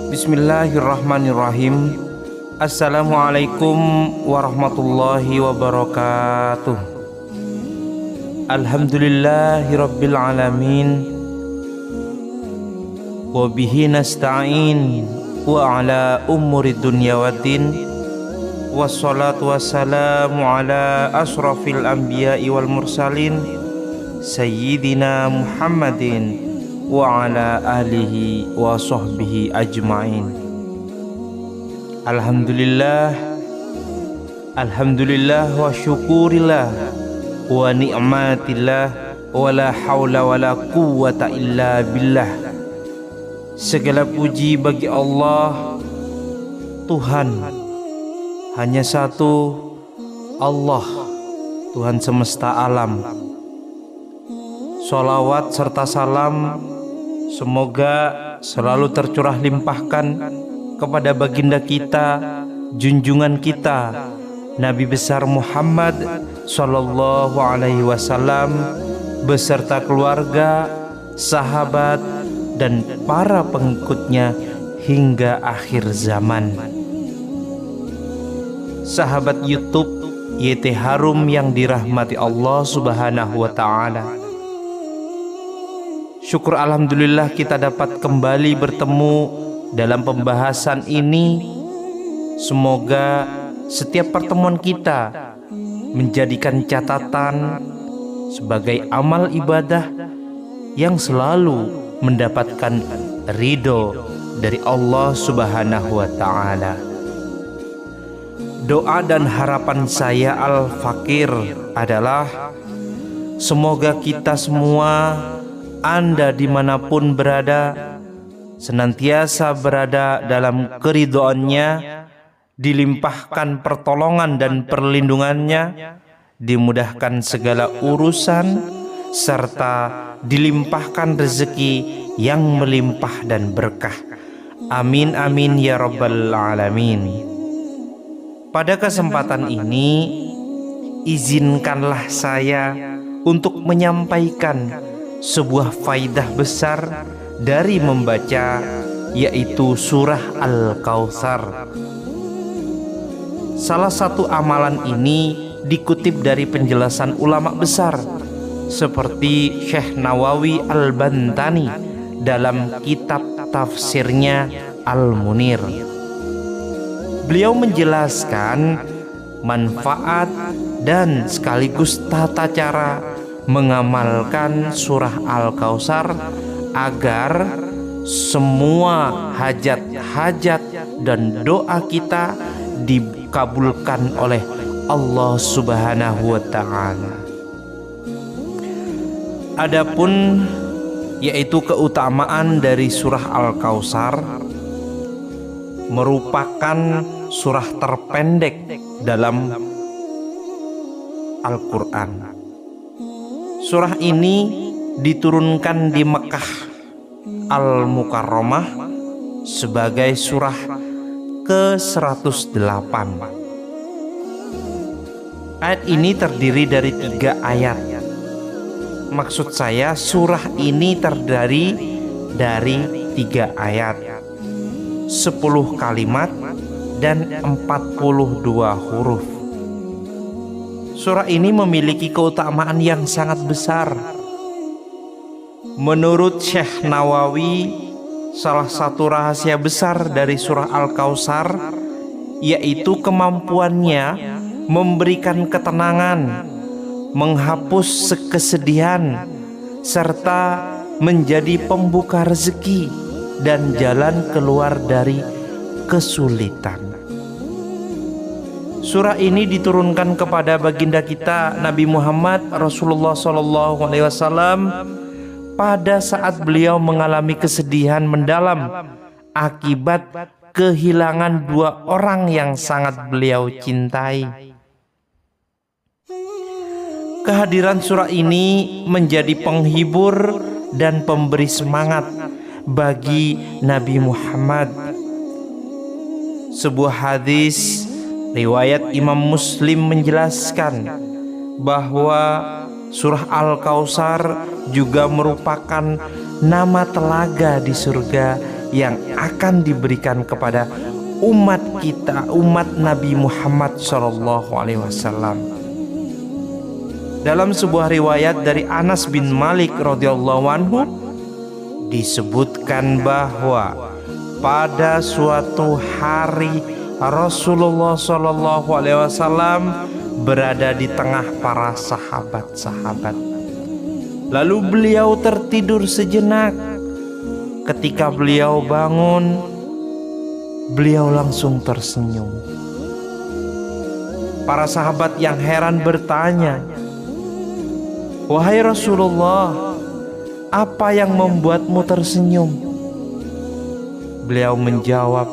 Bismillahirrahmanirrahim. Assalamualaikum warahmatullahi wabarakatuh. Alhamdulillahirabbil alamin. Wa bihi nasta'in wa ala umuri dunya waddin. Wassalatu wassalamu ala asrafil anbiya'i wal mursalin sayyidina Muhammadin wa ala alihi wa sahbihi ajma'in. Alhamdulillah wa syukurillah wa ni'matillah wa la hawla wa la quwwata illa billah. Segala puji bagi Allah, Tuhan hanya satu, Allah, Tuhan semesta alam. Sholawat serta salam semoga selalu tercurah limpahkan kepada baginda kita, junjungan kita, Nabi besar Muhammad sallallahu alaihi wasallam beserta keluarga, sahabat dan para pengikutnya hingga akhir zaman. Sahabat YouTube YT Harum yang dirahmati Allah Subhanahu wa taala. Syukur alhamdulillah kita dapat kembali bertemu dalam pembahasan ini. Semoga setiap pertemuan kita menjadikan catatan sebagai amal ibadah yang selalu mendapatkan ridho dari Allah Subhanahu wa ta'ala. Doa dan harapan saya Al-Fakir adalah semoga kita semua, Anda dimanapun berada, senantiasa berada dalam keridhoannya, dilimpahkan pertolongan dan perlindungannya, dimudahkan segala urusan, serta dilimpahkan rezeki yang melimpah dan berkah. Amin amin ya rabbal alamin. Pada kesempatan ini, izinkanlah saya untuk menyampaikan sebuah faidah besar dari membaca, yaitu surah Al-Kautsar. Salah satu amalan ini dikutip dari penjelasan ulama besar seperti Syekh Nawawi Al-Bantani dalam kitab tafsirnya Al-Munir. Beliau menjelaskan manfaat dan sekaligus tata cara mengamalkan surah Al-Kautsar agar semua hajat-hajat dan doa kita dikabulkan oleh Allah Subhanahu wa ta'ala. Adapun yaitu keutamaan dari surah Al-Kautsar, merupakan surah terpendek dalam Al-Quran. Surah ini diturunkan di Mekah Al-Mukarramah sebagai surah ke-108. Ayat ini terdiri dari 3 ayat. Maksud saya surah ini terdiri dari 3 ayat, 10 kalimat dan 42 huruf. Surah ini memiliki keutamaan yang sangat besar. Menurut Syekh Nawawi, salah satu rahasia besar dari surah Al-Kautsar yaitu kemampuannya memberikan ketenangan, menghapus kesedihan, serta menjadi pembuka rezeki dan jalan keluar dari kesulitan. Surah ini diturunkan kepada baginda kita Nabi Muhammad Rasulullah SAW pada saat beliau mengalami kesedihan mendalam akibat kehilangan 2 orang yang sangat beliau cintai. Kehadiran surah ini menjadi penghibur dan pemberi semangat bagi Nabi Muhammad. Sebuah hadis riwayat Imam Muslim menjelaskan bahwa surah Al-Kautsar juga merupakan nama telaga di surga yang akan diberikan kepada umat kita, umat Nabi Muhammad SAW. Dalam sebuah riwayat dari Anas bin Malik radhiyallahu anhu disebutkan bahwa pada suatu hari Rasulullah SAW berada di tengah para sahabat-sahabat. Lalu beliau tertidur sejenak. Ketika beliau bangun, beliau langsung tersenyum. Para sahabat yang heran bertanya, "Wahai Rasulullah, apa yang membuatmu tersenyum?" Beliau menjawab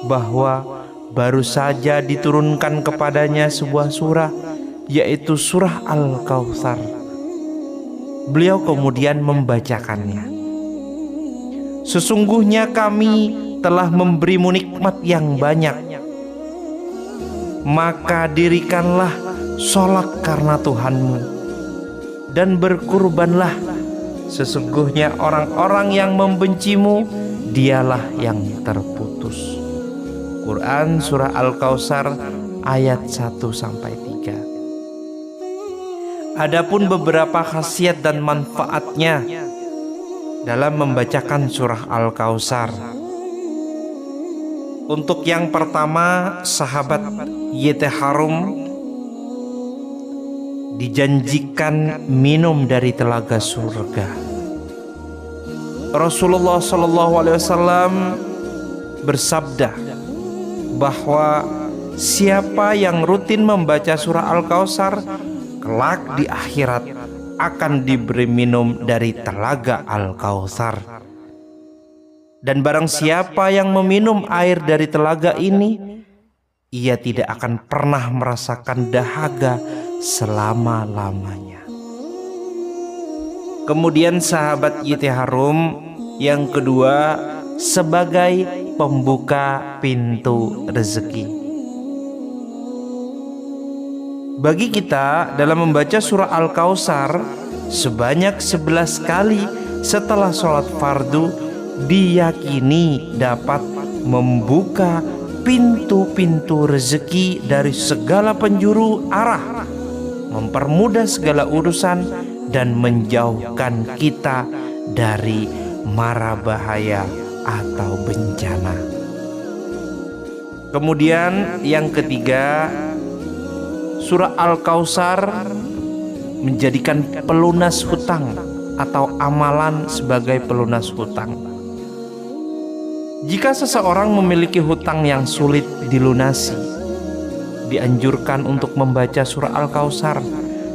bahwa baru saja diturunkan kepadanya sebuah surah, yaitu surah Al-Kautsar. Beliau kemudian membacakannya. "Sesungguhnya kami telah memberimu nikmat yang banyak, maka dirikanlah sholat karena Tuhanmu dan berkurbanlah. Sesungguhnya orang-orang yang membencimu, dialah yang terputus." Quran Surah Al-Kautsar ayat 1-3. Adapun beberapa khasiat dan manfaatnya dalam membacakan surah Al-Kautsar. Untuk yang pertama, sahabat Yetharum dijanjikan minum dari telaga surga. Rasulullah SAW bersabda bahwa siapa yang rutin membaca surah Al-Kautsar kelak di akhirat akan diberi minum dari telaga Al-Kautsar. Dan barang siapa yang meminum air dari telaga ini, ia tidak akan pernah merasakan dahaga selama-lamanya. Kemudian sahabat Yetharum yang kedua, sebagai pembuka pintu rezeki. Bagi kita dalam membaca surah Al-Kautsar sebanyak 11 kali setelah sholat fardu diyakini dapat membuka pintu-pintu rezeki dari segala penjuru arah, mempermudah segala urusan dan menjauhkan kita dari mara bahaya atau bencana. Kemudian yang ketiga, surah Al-Kautsar menjadikan pelunas hutang atau amalan sebagai pelunas hutang. Jika seseorang memiliki hutang yang sulit dilunasi, dianjurkan untuk membaca surah Al-Kautsar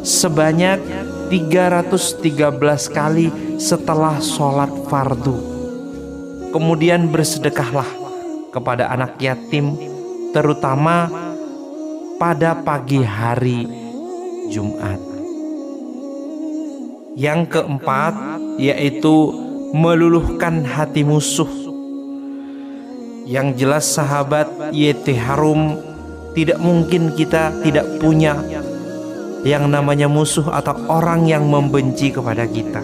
sebanyak 313 kali setelah sholat fardu. Kemudian bersedekahlah kepada anak yatim, terutama pada pagi hari Jumat. Yang keempat, yaitu meluluhkan hati musuh. Yang jelas sahabat Yetharum, tidak mungkin kita tidak punya yang namanya musuh atau orang yang membenci kepada kita.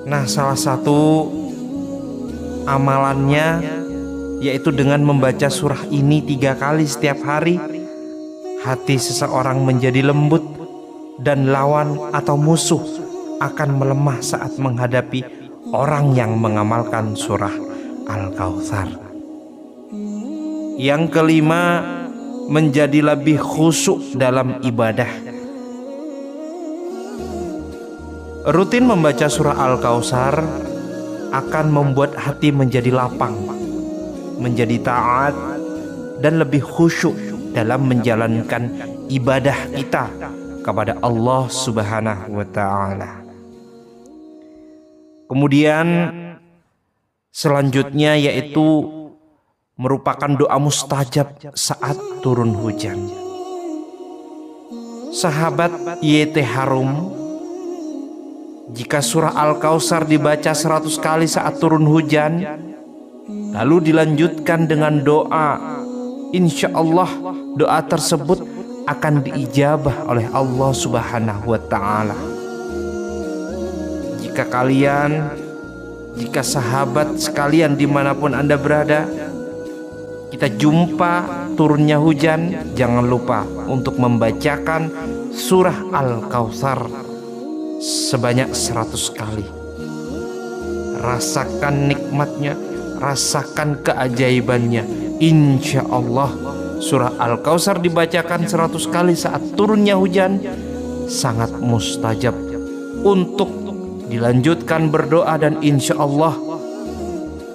Nah, salah satu amalannya yaitu dengan membaca surah ini 3 kali setiap hari, hati seseorang menjadi lembut dan lawan atau musuh akan melemah saat menghadapi orang yang mengamalkan surah Al-Kautsar. Yang kelima, menjadi lebih khusyuk dalam ibadah. Rutin membaca surah Al-Kautsar akan membuat hati menjadi lapang, menjadi taat, dan lebih khusyuk dalam menjalankan ibadah kita kepada Allah Subhanahu wa ta'ala. Kemudian selanjutnya yaitu merupakan doa mustajab saat turun hujan. sahabat YT Harum, jika surah Al-Kautsar dibaca 100 kali saat turun hujan, lalu dilanjutkan dengan doa, insya Allah doa tersebut akan diijabah oleh Allah Subhanahu wa Ta'ala. Jika sahabat sekalian dimanapun Anda berada, kita jumpa turunnya hujan, jangan lupa untuk membacakan surah Al-Kautsar sebanyak 100 kali. Rasakan nikmatnya, rasakan keajaibannya. Insya Allah surah Al-Kautsar dibacakan 100 kali saat turunnya hujan sangat mustajab untuk dilanjutkan berdoa, dan insya Allah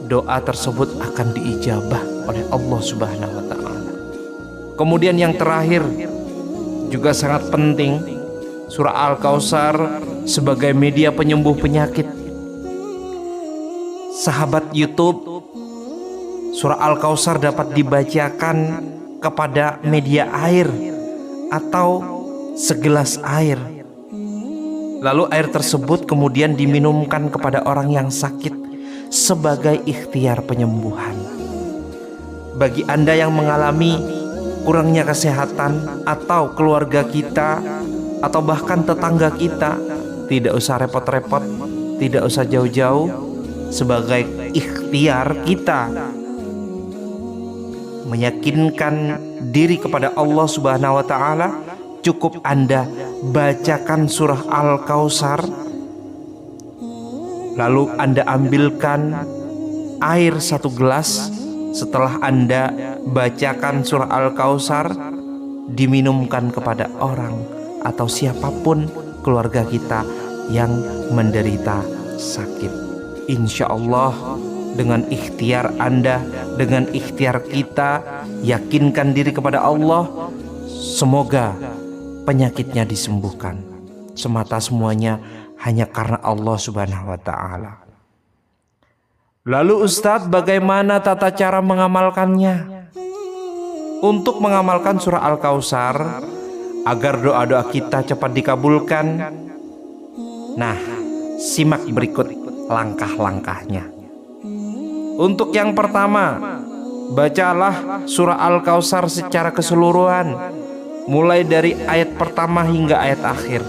doa tersebut akan diijabah oleh Allah Subhanahu wa Ta'ala. Kemudian yang terakhir juga sangat penting, surah Al-Kautsar sebagai media penyembuh penyakit. Sahabat YouTube, surah Al-Kautsar dapat dibacakan kepada media air atau segelas air. Lalu air tersebut kemudian diminumkan kepada orang yang sakit sebagai ikhtiar penyembuhan. Bagi Anda yang mengalami kurangnya kesehatan, atau keluarga kita, atau bahkan tetangga kita, tidak usah repot-repot, tidak usah jauh-jauh. Sebagai ikhtiar kita meyakinkan diri kepada Allah Subhanahu wa Ta'ala, cukup Anda bacakan surah Al-Kautsar, lalu Anda ambilkan air 1 gelas. Setelah Anda bacakan surah Al-Kautsar, diminumkan kepada orang atau siapapun keluarga kita yang menderita sakit. Insya Allah dengan ikhtiar Anda, dengan ikhtiar kita, yakinkan diri kepada Allah, semoga penyakitnya disembuhkan. Semata semuanya hanya karena Allah Subhanahu wa Ta'ala. Lalu Ustadz, bagaimana tata cara mengamalkannya? Untuk mengamalkan surah Al-Kautsar agar doa-doa kita cepat dikabulkan, nah, simak berikut langkah-langkahnya. Untuk yang pertama, bacalah surah Al-Kautsar secara keseluruhan, mulai dari ayat pertama hingga ayat akhir.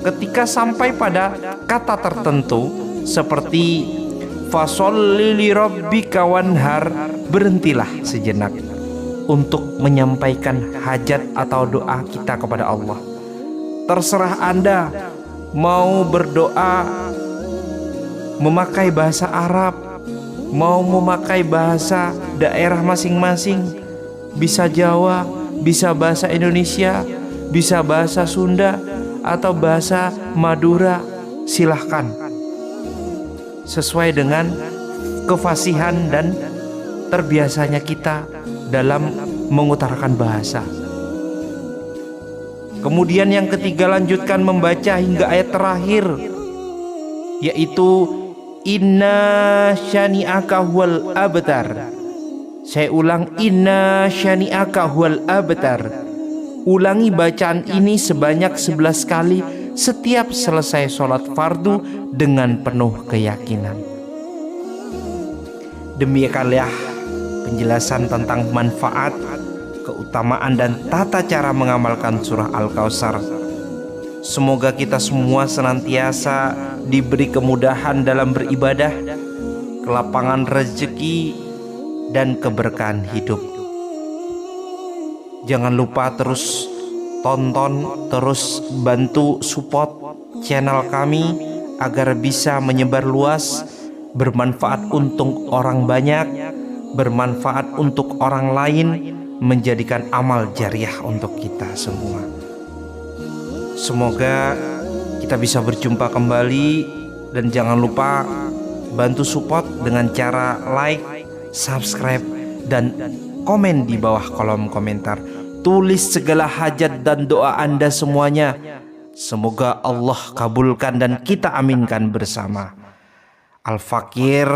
Ketika sampai pada kata tertentu seperti fasholli li rabbika wanhar, berhentilah sejenak untuk menyampaikan hajat atau doa kita kepada Allah. Terserah Anda mau berdoa memakai bahasa Arab, mau memakai bahasa daerah masing-masing, bisa Jawa, bisa bahasa Indonesia, bisa bahasa Sunda, atau bahasa Madura, silahkan. Sesuai dengan kefasihan dan terbiasanya kita dalam mengutarakan bahasa. Kemudian yang ketiga, lanjutkan membaca hingga ayat terakhir, yaitu inna syani'aka huwal abtar. Saya ulang, inna syani'aka huwal abtar. Ulangi bacaan ini sebanyak 11 kali setiap selesai sholat fardu dengan penuh keyakinan. Demikianlah penjelasan tentang manfaat, keutamaan, dan tata cara mengamalkan surah Al-Kautsar. Semoga kita semua senantiasa diberi kemudahan dalam beribadah, kelapangan rezeki, dan keberkahan hidup. Jangan lupa terus tonton, terus bantu support channel kami agar bisa menyebar luas, bermanfaat untuk orang banyak, bermanfaat untuk orang lain, menjadikan amal jariah untuk kita semua. Semoga kita bisa berjumpa kembali, dan jangan lupa bantu support dengan cara like, subscribe, dan komen di bawah kolom komentar. Tulis segala hajat dan doa Anda semuanya. Semoga Allah kabulkan dan kita aminkan bersama. Al-Fakir,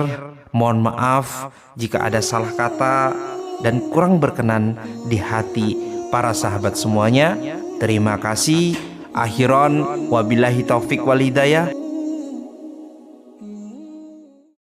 mohon maaf jika ada salah kata dan kurang berkenan di hati para sahabat semuanya. Terima kasih. Akhiran wabillahi taufik wal hidayah.